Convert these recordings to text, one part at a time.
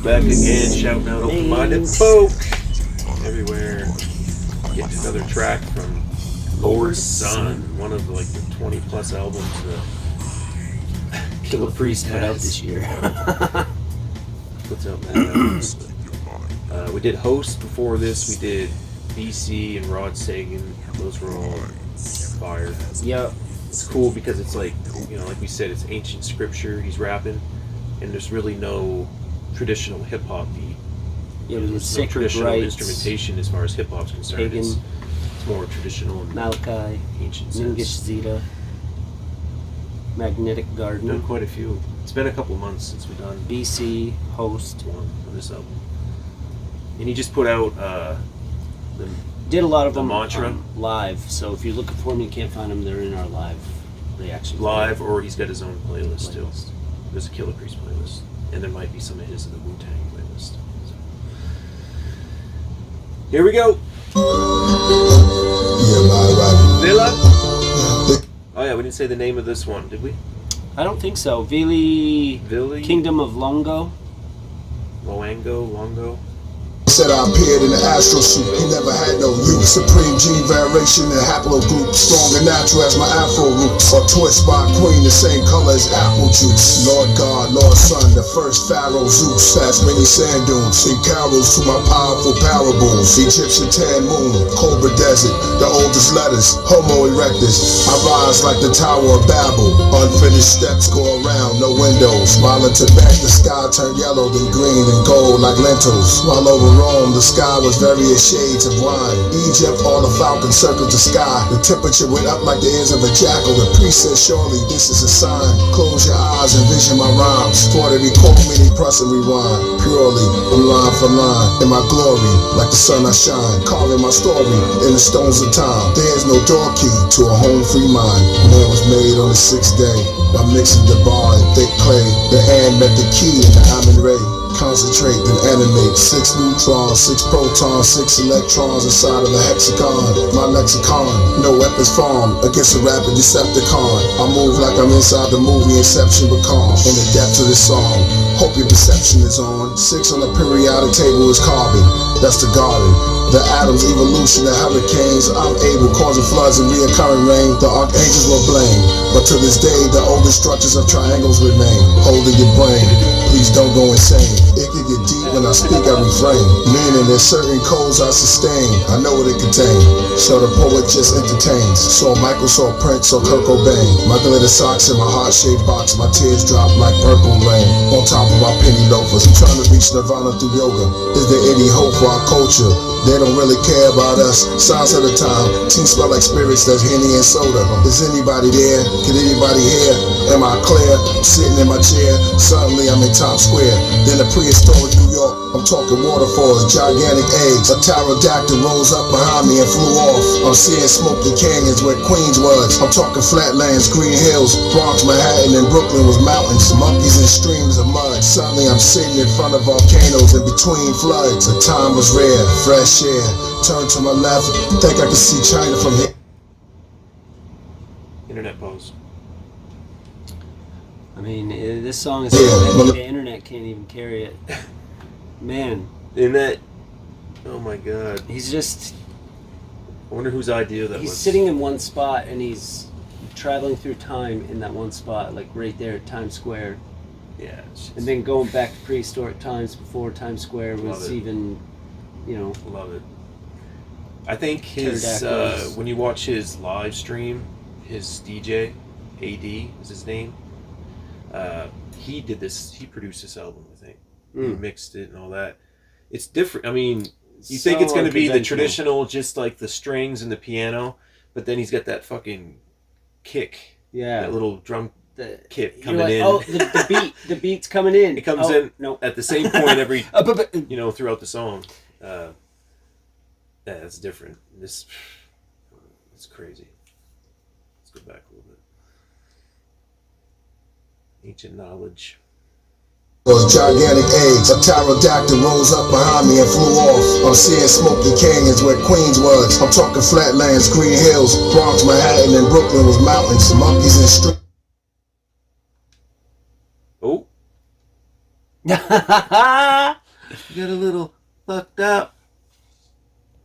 back again, shouting out open-minded folk everywhere. Getting another track from Lord's Son, one of like the 20 plus albums that Killah Priest put out this year. Puts out that album. We did Host before this. We did BC and Rod Sagan. Those were all fire. Yep. It's cool because it's like, you know, like we said, it's ancient scripture. He's rapping, and there's really no traditional hip hop beat. Yeah, there's no traditional instrumentation as far as hip hop's concerned. Pagan, it's more traditional and Malachi, ancient. Ningish Zeta, Magnetic Garden. Done quite a few. It's been a couple months since we've done BC, Host one on this album, and he just put out did a lot of them mantra live. So if you're looking for them, you can't find them. They're in our live reaction. Live, or he's got his own playlist too. There's a Killah Priest playlist, and there might be some of his in the Wu-Tang playlist. So. Here we go. Villa. Oh yeah, we didn't say the name of this one, did we? I don't think so. Vili. Kingdom of Loango. Loango. Said I appeared in the astro suit, he never had no use. Supreme gene variation in haplogroup, strong and natural as my afro roots. Or twist by a queen, the same color as apple juice. Lord God, Lord Son, the first pharaoh Zeus. Past many sand dunes, sing carols to my powerful parables. Egyptian tan moon, Cobra desert, the oldest letters, Homo erectus. I rise like the Tower of Babel. Unfinished steps go around, no windows. Smiling to back, the sky turned yellow, then green and gold like lentils. While over the sky was various shades of wine. Egypt, all the falcons circled the sky. The temperature went up like the ears of a jackal. The priest said, surely this is a sign. Close your eyes and vision my rhymes. For to record me, press and rewind. Purely, I'm line for line. In my glory, like the sun I shine. Carving my story in the stones of time. There's no door key to a home free mind. Man was made on the sixth day. By mixing the bar and thick clay. The hand met the key in the Amun Ray. Concentrate and animate. 6 neutrons, 6 protons, 6 electrons inside of a hexagon. My lexicon, no weapons formed against a rapid Decepticon. I move like I'm inside the movie Inception, but calm in the depths of this song. Hope your perception is on. 6 on the periodic table is carbon. That's the garden. The atoms, evolution, the hurricanes. I'm able, causing floods and reoccurring rain. The archangels were blamed, but to this day, the oldest structures of triangles remain. Holding your brain, please don't go insane. It can get deep when I speak, I refrain. Meaning there's certain codes I sustain. I know what it contains. So the poet just entertains. Saw Michael, saw Prince, saw Kurt Cobain. My glitter socks in my heart-shaped box. My tears drop like purple rain. On top of my penny loafers. Trying to reach nirvana through yoga. Is there any hope for our culture? They don't really care about us. Signs of the time. Teens smell like spirits, that's Henny and soda. Is anybody there? Can anybody hear? Am I clear? Sitting in my chair. Suddenly I'm in Times Square. Then the prehistoric New York. I'm talking waterfalls, gigantic eggs. A pterodactyl rose up behind me and flew off. I'm seeing smoky canyons where Queens was. I'm talking flatlands, green hills, Bronx, Manhattan, and Brooklyn was mountains. Monkeys and streams of mud. Suddenly I'm sitting in front of volcanoes in between floods. The time was rare, fresh air. Turn to my left, think I can see China from here. Internet pause. I mean, this song is so heavy, the internet can't even carry it. Man. Internet. Oh my god. He's just... I wonder whose idea that was. He's sitting in one spot and he's traveling through time in that one spot, like right there at Times Square. Yeah. And then going back to prehistoric times before Times Square was even, you know... Love it. I think his, when you watch his live stream, his DJ, AD is his name, he did this, he produced this album, I think. He mixed it and all that. It's different. I mean, you think it's going to be the traditional, just like the strings and the piano, but then he's got that fucking kick. Yeah. That little drum kit coming in. Oh, the beat's coming in. It comes in at the same point every, throughout the song. Yeah, it's different. It's crazy. Let's go back a little bit. Ancient knowledge. Those gigantic eggs, a pterodactyl rose up behind me and flew off. I'm seeing smoky canyons where Queens was. I'm talking flatlands, green hills, Bronx, Manhattan, and Brooklyn was mountains, monkeys and streets. Oh. You got a little fucked up.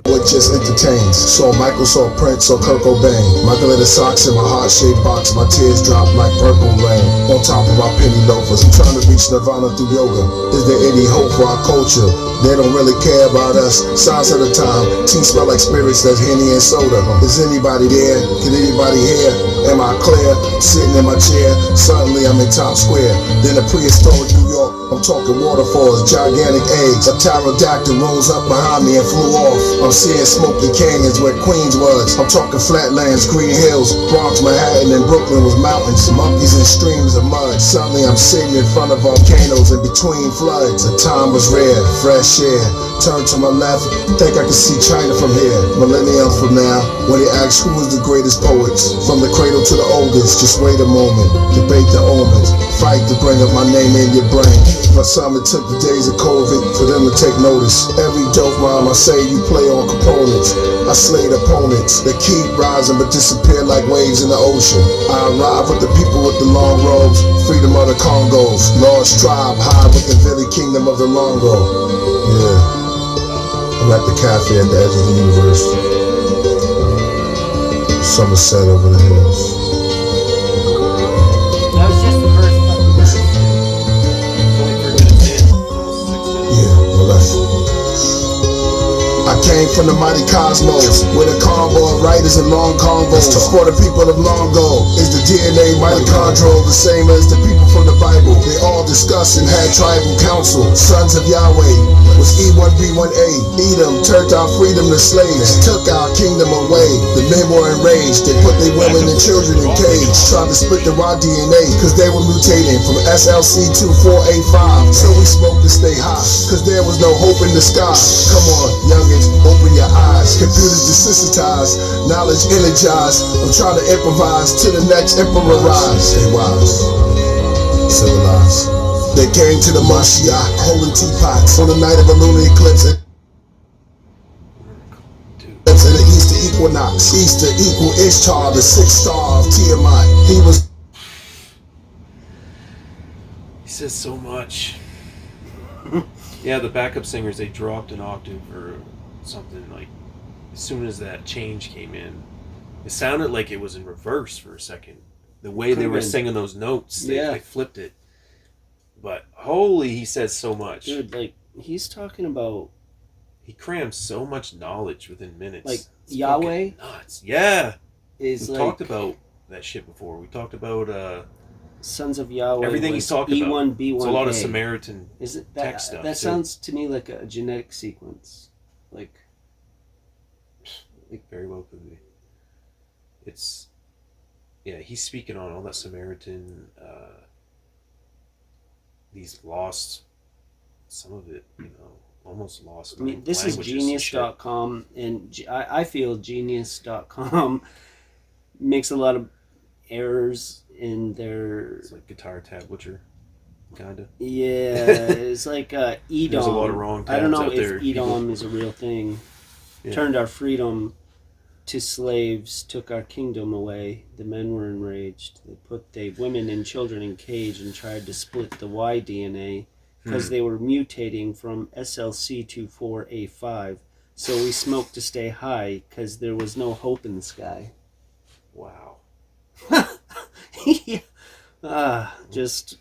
What just entertains. Saw Michael, saw Prince, saw Kurt Cobain. My glitter socks in my heart-shaped box. My tears drop like purple rain. On top of our penny loafers, I'm trying to reach nirvana through yoga. Is there any hope for our culture? They don't really care about us. Signs of the time. Tea smell like spirits, that's Henny and soda. Is anybody there? Can anybody hear? Am I clear? Sitting in my chair. Suddenly I'm in Times Square. Then a prehistoric New York. I'm talking waterfalls, gigantic eggs. A pterodactyl rose up behind me and flew off. I'm seeing smoky canyons where Queens was. I'm talking flatlands, green hills, Bronx, Manhattan, and Brooklyn was mountains, monkeys and streams of mud. Suddenly I'm sitting in front of volcanoes in between floods. The time was rare, fresh air. Turn to my left, think I can see China from here. Millenniums from now, when they ask who is the greatest poets, from the cradle to the oldest, just wait a moment, debate the omens, fight to bring up my name in your brain. For some it took the days of COVID for them to take notice. Every dope rhyme I say you play on components. I slayed opponents that keep rising but disappear like waves in the ocean. I arrive with the people with the long robes, freedom of the Congos. Lost tribe, high with the Vili kingdom of the Loango. Yeah. I'm at the cafe at the edge of the universe. Somerset over the hills. That was just the first fucking verse. It's only 3 minutes in. It's almost 6 minutes. Yeah, well that's... I came from the mighty cosmos, with a combo of writers and long convos. For the people of Loango, is the DNA mitochondrial the same as the people from the Bible? They all discussed and had tribal council. Sons of Yahweh was E1B1A. Edom turned our freedom to slaves, took our kingdom away. The men were enraged, they put their women and children in cage. Tried to split the Y DNA, cause they were mutating from SLC24A5. So we smoked to stay high, cause there was no hope in the sky. Come on, youngins, open your eyes. Computers desensitized, knowledge energized. I'm trying to improvise till the next emperor rise. Stay wise, civilized. They came to the Mashiach, holding teapots on the night of a lunar eclipse. And the Easter equinox. Easter equal Ishtar, the sixth star of Tiamat. He says so much. Yeah, the backup singers, they dropped an octave or something, like as soon as that change came in. It sounded like it was in reverse for a second. The way they were singing those notes, they flipped it. But holy, he says so much. Dude, like, he's talking about... He crams so much knowledge within minutes. Like, it's Yahweh? Nuts. Yeah. We talked about that shit before. We talked about... Sons of Yahweh. Everything he's talking E1, B1A. It's a lot of Samaritan tech stuff. That sounds to me like a genetic sequence. Like very well could be. It's... Yeah, he's speaking on all that Samaritan... these lost, some of it, almost lost. I mean, this is genius.com, and I feel genius.com makes a lot of errors in their... It's like guitar tablature, kind of. Yeah, it's like Edom. There's a lot of wrong tabs I don't know out if there. Edom is a real thing. Yeah. Turned our freedom to slaves, took our kingdom away. The men were enraged. They put the women and children in cage and tried to split the Y DNA because they were mutating from SLC24A5. So we smoked to stay high because there was no hope in the sky. Wow. Just...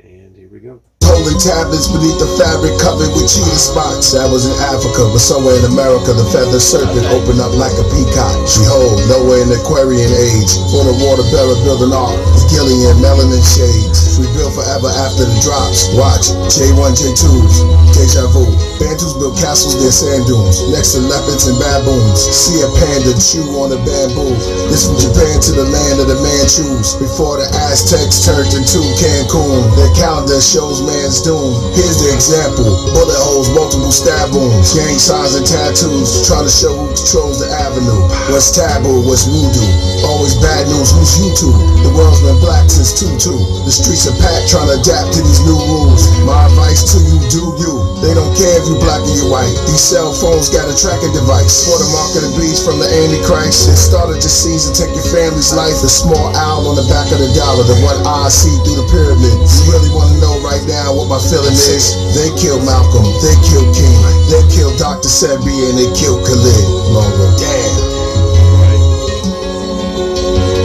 And here we go. Holding tablets beneath the fabric covered with cheetah spots. That was in Africa, but somewhere in America the feather serpent opened up like a peacock. Behold, nowhere in the Aquarian age, for the water bearer build an ark with Gillian melanin shades. We build forever after the drops. Watch, J1, J2s, deja vu. Bantus build castles near sand dunes, next to leopards and baboons. See a panda chew on a bamboo. This from Japan to the land of the Manchus. Before the Aztecs turned into Cancun, their calendar shows man's doom. Here's the example: bullet holes, multiple stab wounds, gang signs and tattoos, trying to show who controls the avenue. What's taboo, what's voodoo? Always bad news knows who's you two. The world's been black since 2-2. The streets are packed trying to adapt to these new rules. My advice to you, do you. They don't care if you black or you white. These cell phones got a tracking device. For the mark of the beast from the Antichrist. It started your seeds to take your family's life. The small owl on the back of the dollar. The one eye see through the pyramid. You really want to know right now what my feeling is? They killed Malcolm. They killed King. They killed Dr. Sebi and they killed Khalid. Loango. Damn.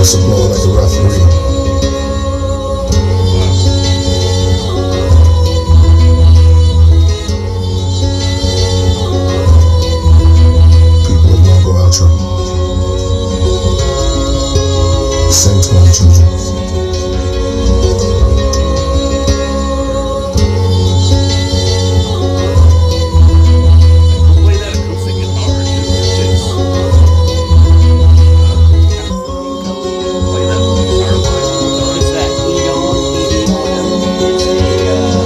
Whistleblower like a referee. People of Loango outro. Sing to our children. Play that acoustic guitar too. That shit's play that guitar line. What is that? Edom?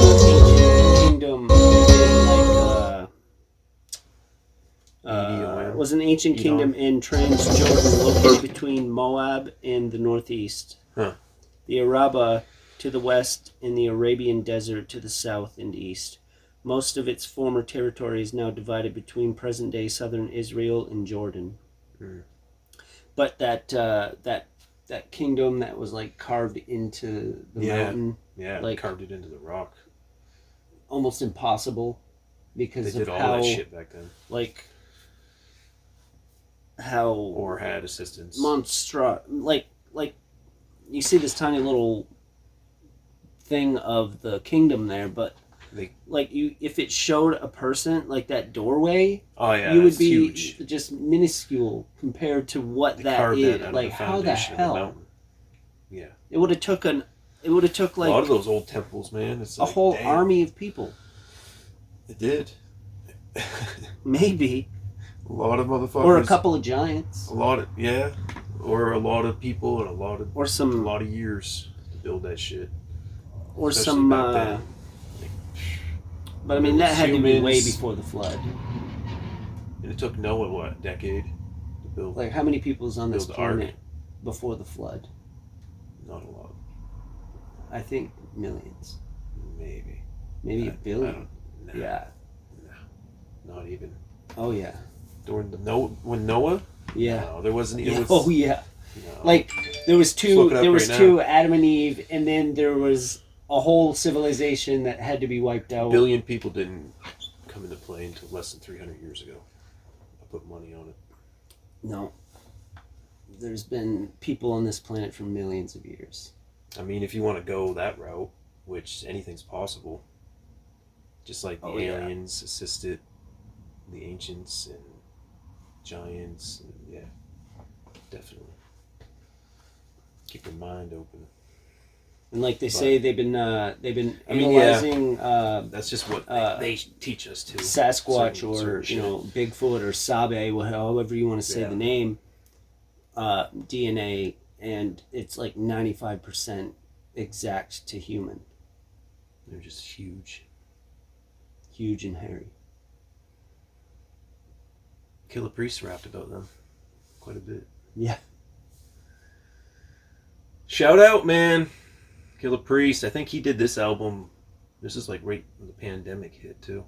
It's a ancient kingdom. It was an ancient kingdom in Transjordan, located between Moab and the northeast. Huh. The Araba to the west, and the Arabian Desert to the south and east. Most of its former territory is now divided between present-day southern Israel and Jordan. Mm. But that kingdom that was like carved into the mountain, Yeah, like carved it into the rock. almost impossible They because did of all how that shit back then. like how Or had assistance. like you see this tiny little thing of the kingdom there, but They, like if it showed a person like that doorway, oh yeah, you would that's be huge. just minuscule compared to what They that carved is. that out Like of the how the foundation of the hell? mountain. Yeah. It would have took like A lot of those old temples, man. It's a like, whole damn, army of people. It did. Maybe. A lot of motherfuckers. Or a couple of giants. A lot of, yeah. Or a lot of people and a lot of years to build that shit. Or Especially some back then. but I mean that had to be way humans. before the flood. And it took Noah, what, a decade to build? Like how many people's on this Build the ark. planet before the flood? Not a lot. I think millions. Maybe. Maybe a billion. I don't, nah, Yeah. nah, not even. Oh yeah. During when Noah? Yeah. No, there wasn't. It Yeah. was, Oh yeah. no. Like there was Just look it up right two Adam and Eve, and then there was a whole civilization that had to be wiped A out. billion people didn't come into play until less than 300 years ago. I put money on it. No. There's been people on this planet for millions of years. I mean, if you want to go that route, which anything's possible, just like the aliens assisted the ancients and giants, and yeah, definitely. Keep your mind open. And like they say, they've been I mean, analyzing That's just what they teach us to. Sasquatch certain shit. Bigfoot or Sabe, however you want to say Yeah. the name, DNA, and it's like 95% exact to human. They're just huge. Huge and hairy. Killah Priest rapped about them quite a bit. Yeah. Shout out, man. Killah Priest. I think he did this album. This is like right when the pandemic hit too.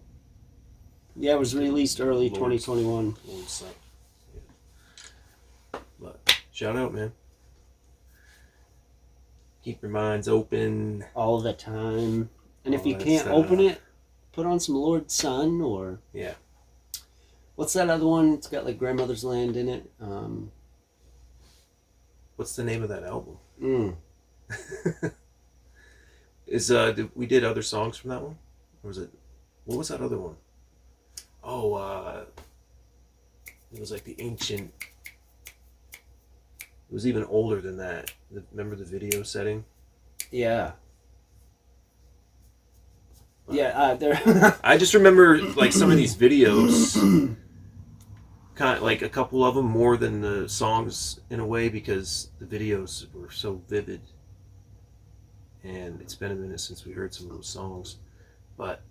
Yeah, it was released early Lord's- 2021. Lord's son. Yeah. But shout out, man. Keep your minds open. All the time. And if All you that can't stuff. open it, put on some Lord's Son or... Yeah. What's that other one? It's got like Grandmother's Land in it. What's the name of that album? We did other songs from that one? Or was it... What was that other one? Oh, it was like the ancient... It was even older than that. Remember the video setting? Yeah. Yeah, there. I just remember like some of these videos, kind of like a couple of them more than the songs in a way because the videos were so vivid. And it's been a minute since we heard some of those songs, but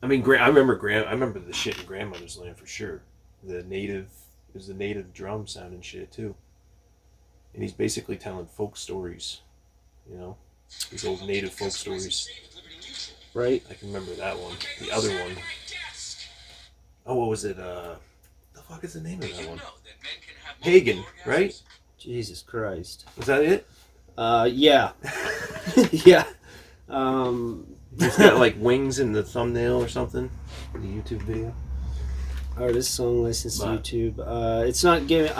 I mean, I remember the shit in Grandmother's Land for sure. It was the native drum sound and shit too. and he's basically telling folk stories, you know, these old native folk stories. Right. I can remember that one. The other one. Oh, what was it? The fuck is the name of that one? Pagan, right? Jesus Christ. Was that it? Yeah. Yeah. He's got like wings in the thumbnail or something. In the YouTube video. Artist song license to YouTube. It's not giving.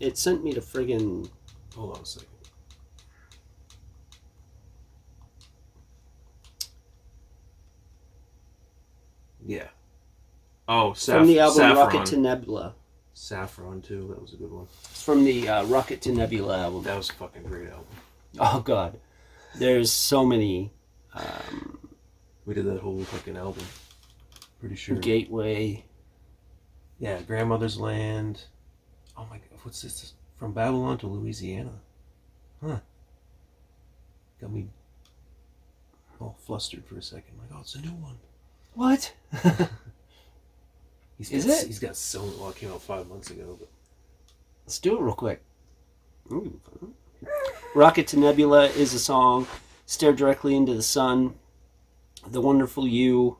It sent me to friggin'. Hold on a second. Yeah. Oh, from the album Saffron. Rocket to Nebula. Saffron too. That was a good one. It's from the Rocket to Nebula album. That was a fucking great album. Oh God, there's so many. We did that whole fucking album. Pretty sure. Gateway. Yeah, Grandmother's Land. Oh my God, what's this? From Babylon to Louisiana. Huh. Got me all flustered for a second. Like, oh, it's a new one. What? Is it? He's got so... Well, it came out 5 months ago, but... Let's do it real quick. Ooh. Rocket to Nebula is a song. Stare Directly into the Sun. The Wonderful You.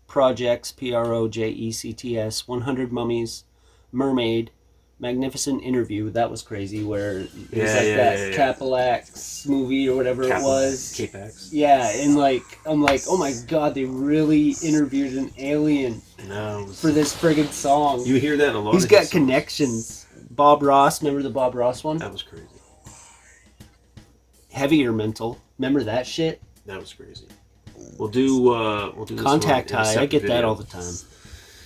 Projects, Projects, 100 Mummies. Mermaid. Magnificent Interview. That was crazy, where it was that Capilax movie or whatever it was. Capax. Yeah, and like, I'm like, oh my God, they really interviewed an alien for this friggin' song. You hear that in a lot He's got connections. Bob Ross, remember the Bob Ross one? That was crazy. Heavier Mental. Remember that shit? That was crazy. We'll do this Contact one in a High. I get video. that all the time.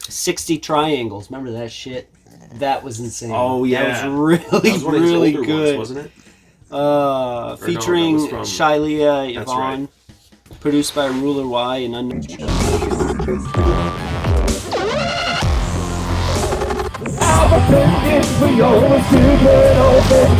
60 Triangles. Remember that shit? That was insane. Oh yeah, that was really good. Ones, wasn't it? Featuring no, Shylea That's Yvonne, right. Produced by Ruler Y and Unknown. Opportunities for your stupid open